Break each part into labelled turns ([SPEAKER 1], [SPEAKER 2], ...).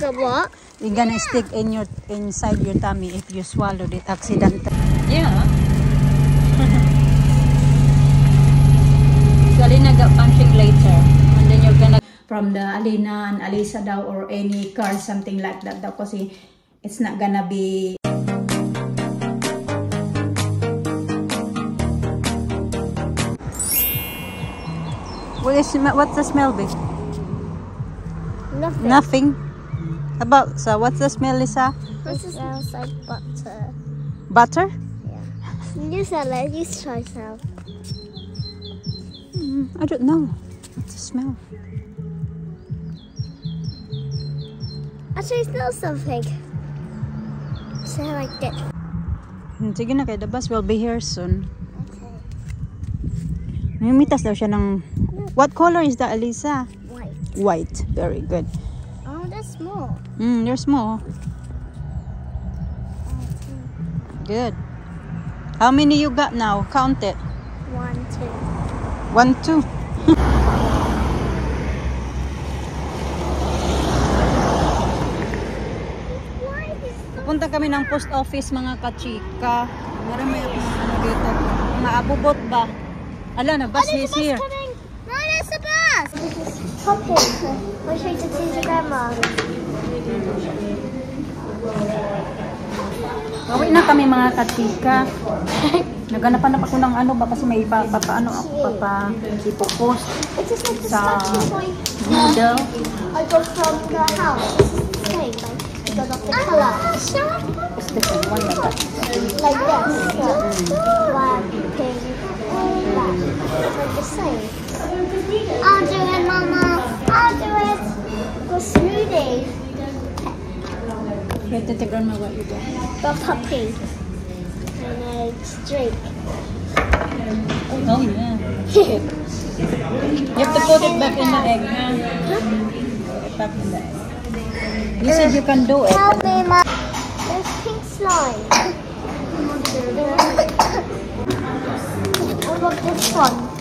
[SPEAKER 1] The what?
[SPEAKER 2] It's gonna stick inside your tummy if you swallowed it accidentally. Yeah. So Alina got punching later, and then you're gonna from the Alina and Alisa daw or any car, something like that daw kasi it's not gonna be. What's the smell, babe?
[SPEAKER 1] Nothing.
[SPEAKER 2] Nothing. About, so what's the smell, Lisa?
[SPEAKER 1] This smells like butter.
[SPEAKER 2] Butter?
[SPEAKER 1] Yeah. You smell it. You try some.
[SPEAKER 2] I don't know. What's the smell?
[SPEAKER 1] Actually, smell something. Smell like that.
[SPEAKER 2] Sige na, kaya the bus will be here soon.
[SPEAKER 1] Okay.
[SPEAKER 2] Namitas daw siya ng... What color is that, Alisa?
[SPEAKER 1] White.
[SPEAKER 2] White. Very good.
[SPEAKER 1] Oh, that's small.
[SPEAKER 2] They're small. Good. How many you got now? Count it.
[SPEAKER 1] 1, 2.
[SPEAKER 2] 1, 2. Pupunta kami ng post office, mga kachika. Marami akong ano dito. Mga abubot ba? Ala, na bus is here.
[SPEAKER 1] No, that's the bus. This is popping. We'll show you to see grandma.
[SPEAKER 2] Bawi na kami, mga kachika. Naganapan na ako ng ano ba kasi may papaano ako ipopost sa Moodle.
[SPEAKER 1] I got from the house. Same, because of the color.
[SPEAKER 2] It's different one like that.
[SPEAKER 1] Like this. Black, pink, black. It's like the same. I'll do it, Mama. I'll do it. For smoothie.
[SPEAKER 2] You have to take grandma what you do.
[SPEAKER 1] The puppy. And it's drink.
[SPEAKER 2] Oh yeah. You have to put it back in the egg. Back in the egg. You said you can do it.
[SPEAKER 1] Help me, Mom. There's pink slime. What about this one?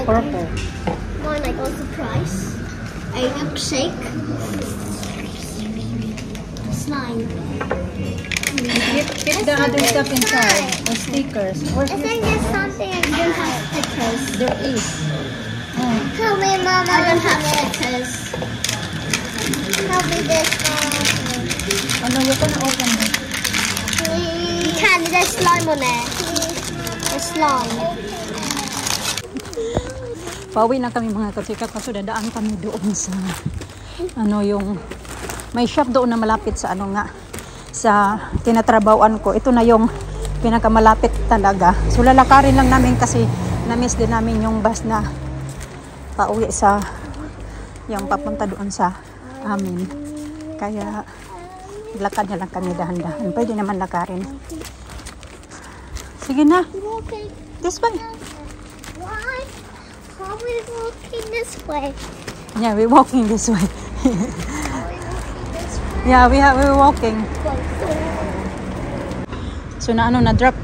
[SPEAKER 2] Purple.
[SPEAKER 1] Mine, I got surprise. A milkshake. Slime.
[SPEAKER 2] Keep the other stuff inside. The stickers.
[SPEAKER 1] I think there's something I don't have stickers.
[SPEAKER 2] There is.
[SPEAKER 1] Help me, Mama. I don't have stickers. Help me this one.
[SPEAKER 2] Oh no, you can open it.
[SPEAKER 1] You can. There's slime on it. There's slime.
[SPEAKER 2] Pauwi na kami, mga kachika, kaso dadaan kami doon sa ano yung may shop doon na malapit sa ano nga sa tinatrabawan ko. Ito na yung pinakamalapit talaga. So lalakarin lang namin kasi na-miss din namin yung bus na pauwi sa yung papunta doon sa amin. Kaya lakad na lang kami dahan-dahan. Pwede naman lakarin. Sige na. This way.
[SPEAKER 1] Why? Are we walking this way?
[SPEAKER 2] Yeah, we're walking this way. Yeah, we're walking. So na-drop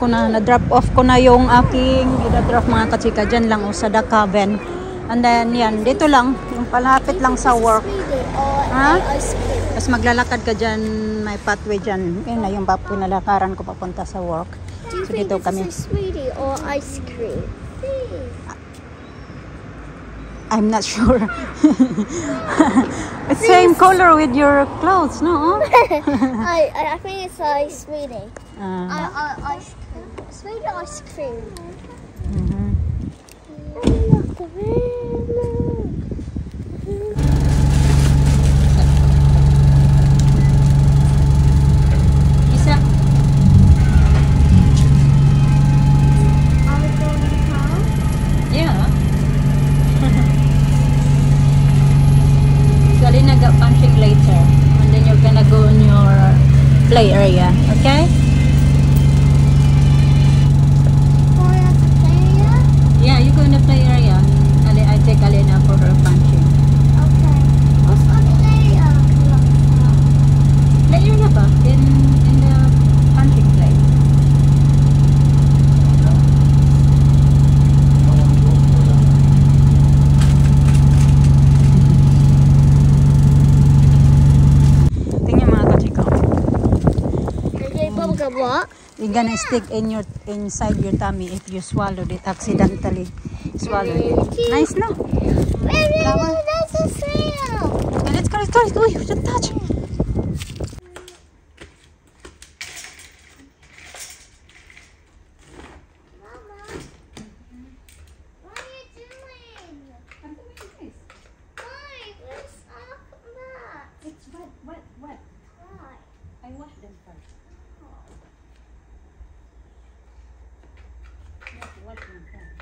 [SPEAKER 2] off ko na yung aking i-drop, mga kachika, dyan lang o sa the cabin. And then yan, dito lang, yung palapit lang sa work. Ha? Tapos maglalakad ka dyan, may pathway dyan. Yan na yung pinalakaran ko papunta sa work. So dito kami.
[SPEAKER 1] Is this smoothie or ice cream?
[SPEAKER 2] I'm not sure. It's same color with your clothes, no?
[SPEAKER 1] I think it's a smoothie. Ice cream. Smoothie ice cream.
[SPEAKER 2] Isa.
[SPEAKER 1] Are we going home?
[SPEAKER 2] Yeah. So Alina got punching later, and then you're gonna go in your play area, okay?
[SPEAKER 1] Going to play area?
[SPEAKER 2] Yeah, you go in the play area. Ali, I It's gonna stick in your inside your tummy if you swallowed it accidentally. Swallowed it. Nice, no?
[SPEAKER 1] Baby,
[SPEAKER 2] Flower.
[SPEAKER 1] that's a snail.
[SPEAKER 2] Okay, let's go, let's go, let's go. You should touch.
[SPEAKER 1] Mama, what are you doing? Why? Where's our mat?
[SPEAKER 2] It's wet.
[SPEAKER 1] Why?
[SPEAKER 2] I washed them first. Wash them first.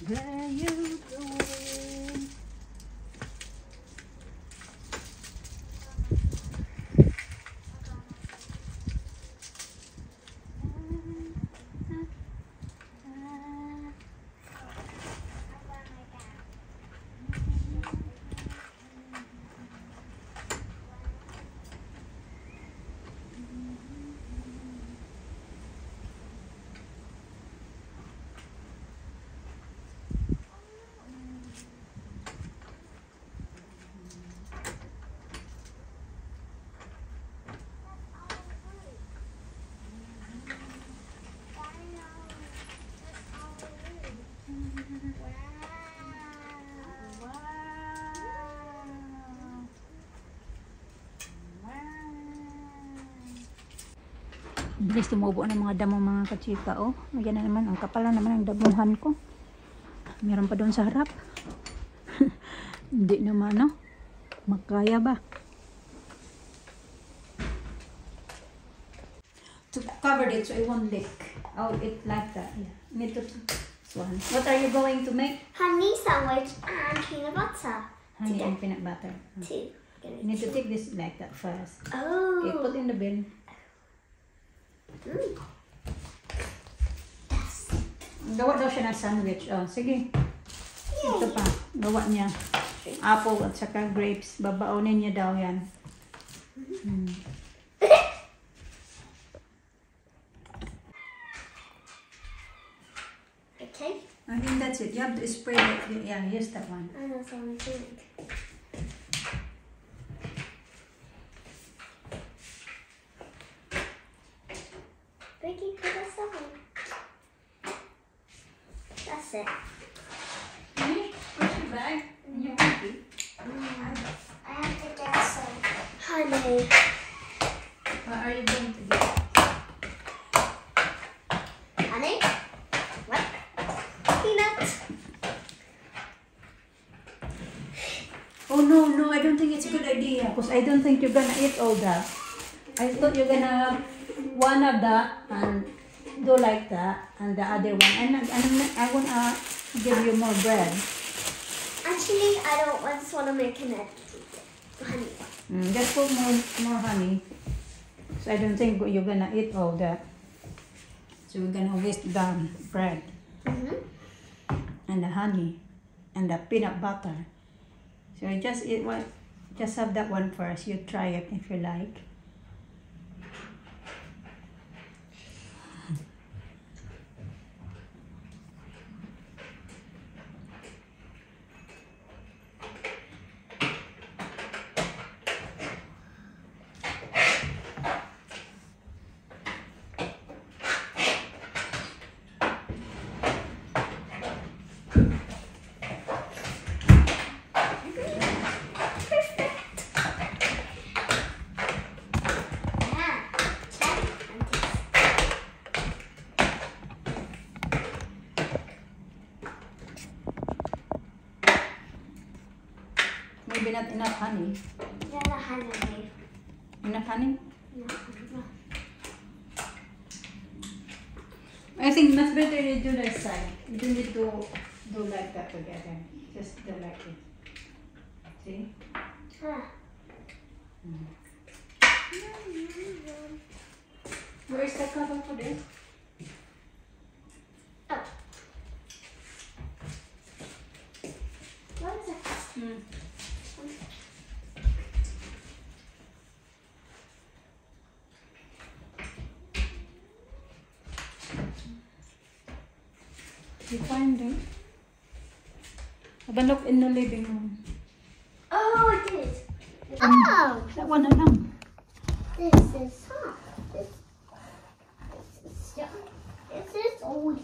[SPEAKER 2] Where you going? Bilis tumubo ng mga damo mga kachika. Oh, ayan na naman. Ang kapal na naman ang damuhan ko. Meron pa doon sa harap. Hindi naman, no? Makaya ba? To cover it so it won't leak. Oh, it like that. Yeah. Need to this one. What are you going to make?
[SPEAKER 1] Honey sandwich and peanut butter.
[SPEAKER 2] Honey and peanut butter.
[SPEAKER 1] Two.
[SPEAKER 2] You need to take this like that first.
[SPEAKER 1] Oh.
[SPEAKER 2] Okay, put in the bin. Gawa daw siya ng sandwich. Oh, sige. Ito pa. Gawa niya. Apple at saka grapes. Babaonin niya daw yan.
[SPEAKER 1] Okay.
[SPEAKER 2] I think that's it. You have to spray it. Yeah, here's that one.
[SPEAKER 1] I know something. Vicky, put this on. That's it.
[SPEAKER 2] Put your bag in your baby.
[SPEAKER 1] I have to get some honey.
[SPEAKER 2] What are you going to get?
[SPEAKER 1] Honey? What? Peanuts.
[SPEAKER 2] Oh no, I don't think it's a good idea. Because I don't think you're gonna eat all that. I thought you're gonna one of that and do like that and the other one. And I wanna give you more bread.
[SPEAKER 1] Actually, I don't just want to make an honey.
[SPEAKER 2] Just put more honey. So I don't think you're gonna eat all that. So we're gonna waste the bread and the honey and the peanut butter. So you just eat one. Just have that one first. You try it if you like. Maybe not enough honey.
[SPEAKER 1] Yeah, the honey.
[SPEAKER 2] Enough honey?
[SPEAKER 1] No.
[SPEAKER 2] I think much better you do this side. You don't need to Do like that together. Just do like it. See? Where is the cover for this?
[SPEAKER 1] Oh. What's that?
[SPEAKER 2] You find it? Have a look in the living room.
[SPEAKER 1] Oh, it is. Oh!
[SPEAKER 2] That one alone.
[SPEAKER 1] This is hot. This is young. This is old.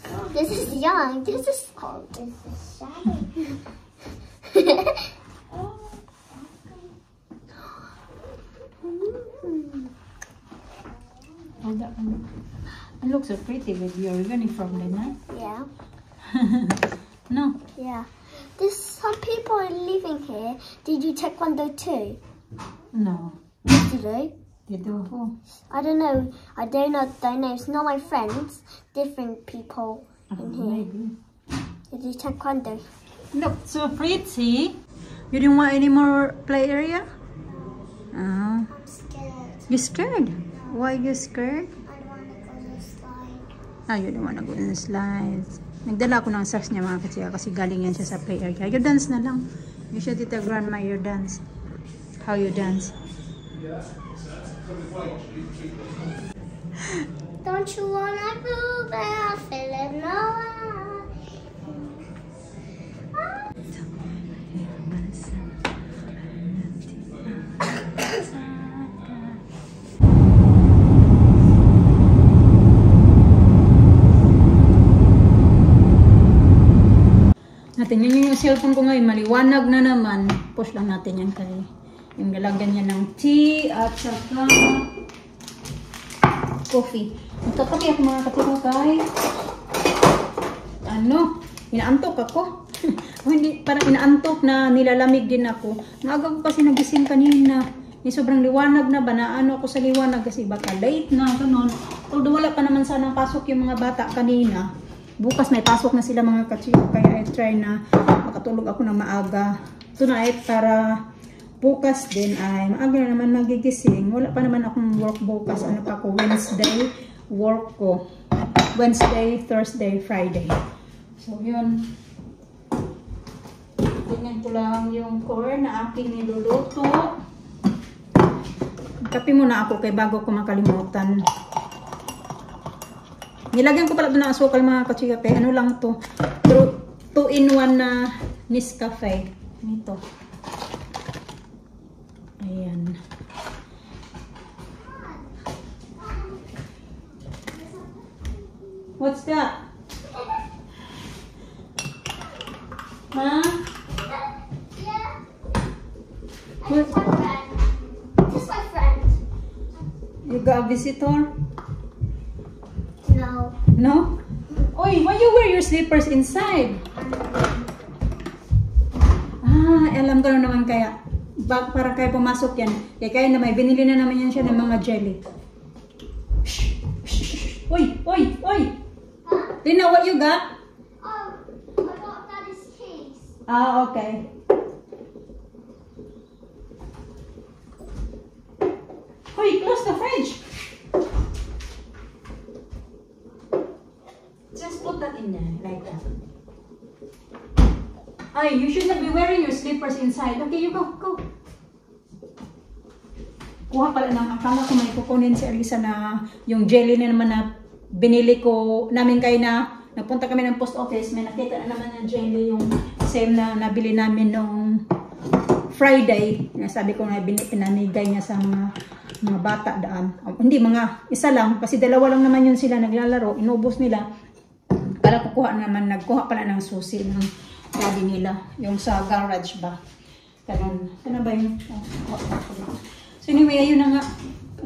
[SPEAKER 1] Oh, this is young. This is old. This is shiny. Oh,
[SPEAKER 2] Oh, that one. It looks so pretty with your uniform then, huh?
[SPEAKER 1] yeah.
[SPEAKER 2] No.
[SPEAKER 1] Yeah. There's some people are living here. Did you taekwondo too?
[SPEAKER 2] No.
[SPEAKER 1] Did you do?
[SPEAKER 2] You do who?
[SPEAKER 1] I don't know. I don't know their names. Not my friends. Different people in here.
[SPEAKER 2] Maybe.
[SPEAKER 1] Did you taekwondo?
[SPEAKER 2] Look, so pretty. You didn't want any more play area? Oh.
[SPEAKER 1] I'm scared.
[SPEAKER 2] You scared? Why you scared?
[SPEAKER 1] I don't want to go to the slide.
[SPEAKER 2] Ah, you don't wanna go in the slides. Nagdala ko ng socks niya mga katsiya kasi galing yan siya sa play area. You dance na lang. You should tell grandma your dance. How you dance.
[SPEAKER 1] Don't you wanna go there? Feeling no.
[SPEAKER 2] Natin yun yung cellphone ko ngayon. Maliwanag na naman. Push lang natin yan kay yung lalagyan niya ng tea at saka coffee. Magkakapi ako mga katiro kay inaantok ako. Hindi, parang inaantok na nilalamig din ako. Maaga ko kasi nagising kanina. Sobrang liwanag na ba? Naano ako sa liwanag kasi baka late na. Ganun. Although wala pa naman sanang pasok yung mga bata kanina. Bukas may pasok na sila mga katsyo. Kaya I try na makatulog ako ng maaga tonight para bukas din ay maaga na naman magigising. Wala pa naman akong work bukas. Ano pa ako? Wednesday work ko. Wednesday, Thursday, Friday. So yun. Tingnan ko lang yung corn na aking niluluto. Kape muna ako kay bago ko makalimutan. Nilagyan ko pala ito ng asukal mga katsikape. Ano lang to? 2-in-1 na Nescafe. Ito. Ayan. What's that? Huh?
[SPEAKER 1] Yeah.
[SPEAKER 2] What?
[SPEAKER 1] This is my friend. This is my friend.
[SPEAKER 2] You got a visitor?
[SPEAKER 1] No.
[SPEAKER 2] No? Oy, why you wear your slippers inside? Ah, alam ko naman kaya. Para kayo pumasok yan. Kaya na may binili na naman yan siya ng mga jelly. Shh, shh, shh. Oy, oy, oy.
[SPEAKER 1] Huh?
[SPEAKER 2] Do you know what you got?
[SPEAKER 1] Oh, I got Daddy's keys.
[SPEAKER 2] Ah, okay. Oy, close the fridge. Just put that in there, like that. Ay, you should not be wearing your slippers inside. Okay, you go, go. Kuha pala ng akala ko may kukunin si Alisa na yung jelly na naman na binili ko namin kayo na nagpunta kami ng post office. May nakita na naman ng jelly yung same na nabili namin nung Friday. Sabi ko na pinamigay niya sa mga bata daan. Hindi, mga isa lang. Kasi dalawa lang naman yun sila naglalaro. Inubos nila. Para nagkuha pala ng susi ng daddy nila. Yung sa garage ba. Ganun. Ano ba yun? So anyway, ayun na nga.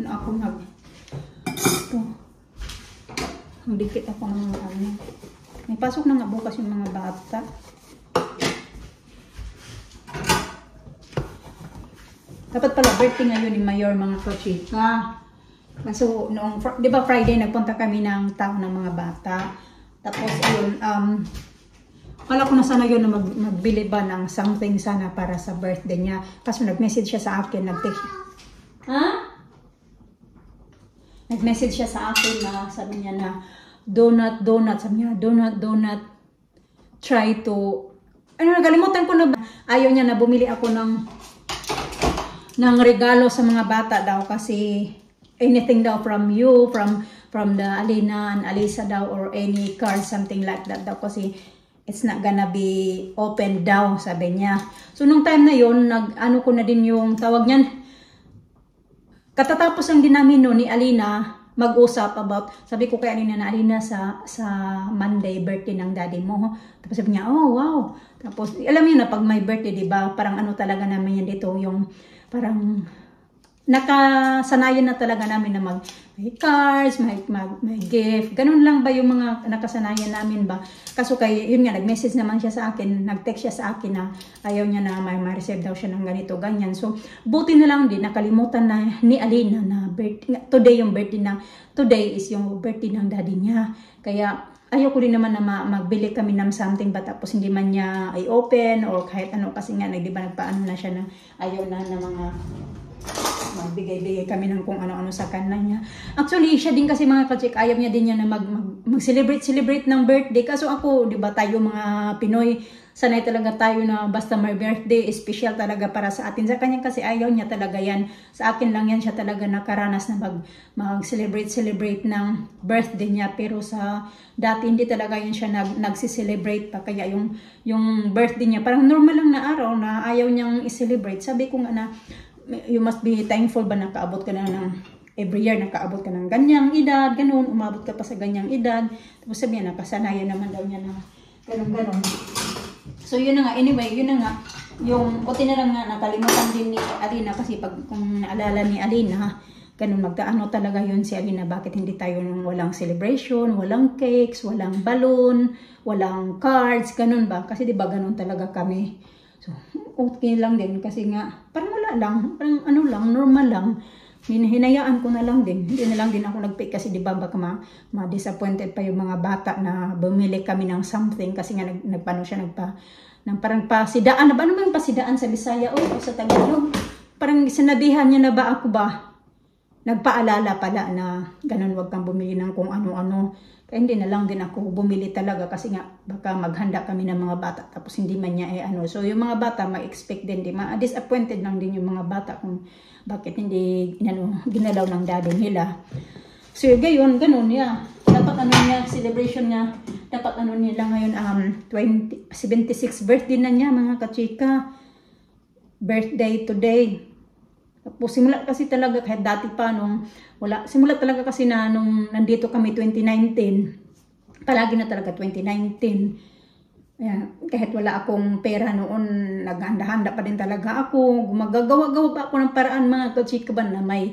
[SPEAKER 2] Ano ako ito. Dikit ako ng ano. May pasok na nga bukas yung mga bata. Dapat pala birthday ngayon ni Mayor mga kachika. So, noong, di ba Friday, nagpunta kami ng town ng mga bata. Tapos, ayun, Kala ko na sana yun na magbili ba ng something sana para sa birthday niya. Kaso nag-message siya sa akin, nag-message siya sa akin na sabi niya na donut, sabi niya, donut, try to, nagalimutan ko na, ayaw niya na bumili ako ng regalo sa mga bata daw kasi anything daw from you, from the Alina and Alisa daw or any card, something like that daw kasi it's not gonna be open daw, sabi niya. So, nung time na yun, ano ko na din yung tawag niyan. Katatapos lang din namin no, ni Alina mag-usap about, sabi ko kay Alina na, Alina, sa Monday, birthday ng daddy mo. Tapos sabi niya, oh, wow. Tapos, alam niyo na, pag may birthday, diba, parang ano talaga namin yan dito, yung parang nakasanayan na talaga namin na may cards, may gift. Ganun lang ba yung mga nakasanayan namin ba? Kaso kay, yun nga, nag-message naman siya sa akin, nag-text siya sa akin na ayaw niya na may receive daw siya ng ganito, ganyan. So, buti na lang din, nakalimutan na ni Alina na today is yung birthday ng daddy niya. Kaya, ayaw ko din naman na magbili kami ng something ba tapos hindi man niya i-open or kahit ano kasi nga, diba nagpaano na siya na ayaw na mga magbigay-bigay kami ng kung ano-ano sa kanya niya. Actually, siya din kasi mga ka-check, ayaw niya din niya na mag-celebrate ng birthday. Kaso ako, di ba tayo mga Pinoy, sanay talaga tayo na basta may birthday, special talaga para sa atin. Sa kanya kasi ayaw niya talaga yan. Sa akin lang yan siya talaga nakaranas na mag-celebrate ng birthday niya. Pero sa dati hindi talaga yan siya nagsi-celebrate pa. Kaya yung birthday niya, parang normal lang na araw na ayaw niyang i-celebrate. Sabi ko nga na, you must be thankful ba nakaabot ka na ng every year, nakaabot ka ng ganyang edad, ganun, umabot ka pa sa ganyang edad. Tapos sabi niya, nakasanayan naman daw niya na ganun. So yun na nga, anyway, yun na nga, yung puti na lang nga, nakalimutan din ni Alina kasi kung naalala ni Alina, ganun, magkaano talaga yun si Alina, bakit hindi tayo walang celebration, walang cakes, walang balloon, walang cards, ganun ba? Kasi diba ganun talaga kami. So, okay lang din kasi nga, parang wala lang, parang ano lang, normal lang. Hinayaan ko na lang din. Hindi na lang din ako nag-pick kasi diba baka ma-disappointed pa yung mga bata na bumili kami ng something kasi nga nagpano siya, parang pasidaan. Ano ba yung pasidaan sa Bisaya o sa Tagalog? Parang sinabihan niya na ba ako ba? Nagpaalala pala na ganun, wag kang bumili ng kung ano-ano. Kaya hindi na lang din ako bumili talaga kasi nga baka maghanda kami ng mga bata tapos hindi man niya So yung mga bata ma-expect din, disappointed lang din yung mga bata kung bakit hindi ginalaw ng daddy nila. So gayon, ganun niya. Dapat niya, celebration niya, dapat nila ngayon 76 birthday na niya mga kachika. Birthday today. Tapos simula kasi talaga kahit dati pa simula talaga kasi nung nandito kami 2019. Palagi na talaga 2019. Ayan, kahit wala akong pera noon, naghanda-handa pa din talaga ako. Gumagawa-gawa pa ako ng paraan mga kachika ba na may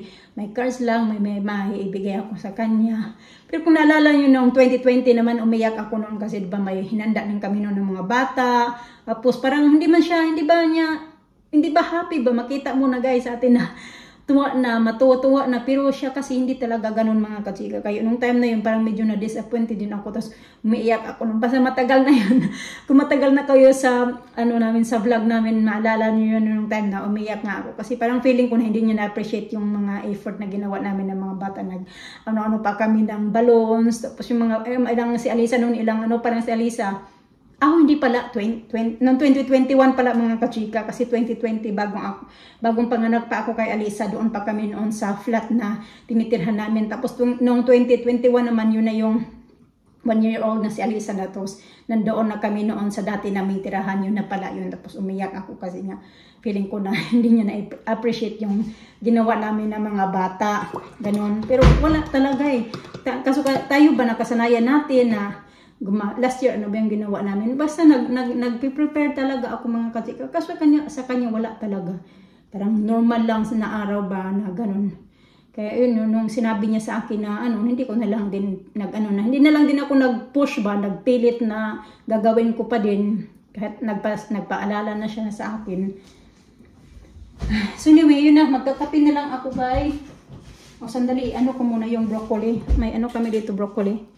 [SPEAKER 2] cards lang, may ibigay ako sa kanya. Pero kung naalala nyo noong 2020 naman, umiyak ako noon kasi diba may hinanda din kami noon ng mga bata. Tapos parang hindi ba happy ba? Makita mo na guys sa atin na matuwa na, pero siya kasi hindi talaga ganun mga kachika. Kaya nung time na yun, parang medyo na-disappointed din ako. Tapos umiiyak ako nung basta matagal na yun. Kung matagal na kayo sa sa vlog namin, maalala niyo yun nung time na umiiyak nga ako. Kasi parang feeling ko na hindi niya na-appreciate yung mga effort na ginawa namin ng mga bata. Ano pa kami ng balloons. Tapos yung mga, ilang si Alisa noon, parang si Alisa. Hindi pala, noong 2021 pala mga kachika, kasi 2020 bagong panganak pa ako kay Alisa, doon pa kami noon sa flat na tinitirhan namin. Tapos noong 2021 naman, yun na yung 1-year-old na si Alisa na tos. Nandoon na kami noon sa dati naming tirahan, yun na pala yun. Tapos umiyak ako kasi nga, feeling ko na hindi niya na-appreciate yung ginawa namin ng mga bata. Ganun. Pero wala talaga Kaso tayo ba nakasanayan natin na last year, ano ba yung ginawa namin? Basta nag-prepare talaga ako mga kachika. Kaso sa kanya wala talaga. Parang normal lang na araw ba na ganun. Kaya yun, nung sinabi niya sa akin na hindi ko na lang din hindi na lang din ako nag-push ba, nagpilit na gagawin ko pa din. Kahit nagpaalala na siya sa akin. So anyway, yun na, magkakape na lang ako bye. Sandali, ko muna yung broccoli. May kami dito broccoli.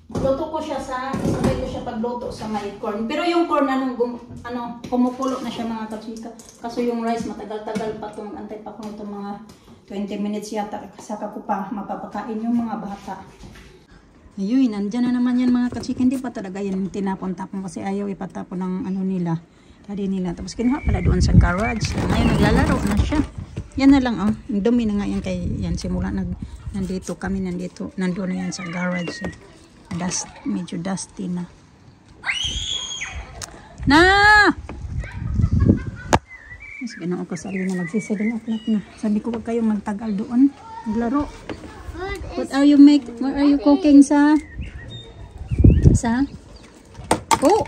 [SPEAKER 2] Luto ko siya sabay ko siya pagluto sa may corn. Pero yung corn, kumukulo na siya mga kachika. Kaso yung rice, matagal-tagal pa itong, antay pa ko itong mga 20 minutes yata. Saka ko pa mapapakain yung mga bata. Ayun, nandyan na naman yan mga kachika. Hindi pa talaga yan tinapon-tapon kasi ayaw ipatapon ng nila. Tadi nila. Tapos kinuha pala doon sa garage. Ngayon naglalaro na siya. Yan na lang, oh. Dumi na nga yan kay yan. Simula nandito kami, nandun na yan sa garage. Medyo dusty na. Mas ganoon ko sa na magsisilin o'clock na. Sabi ko, wag kayong magtagal doon. Maglaro. What are you cooking sa? Oh!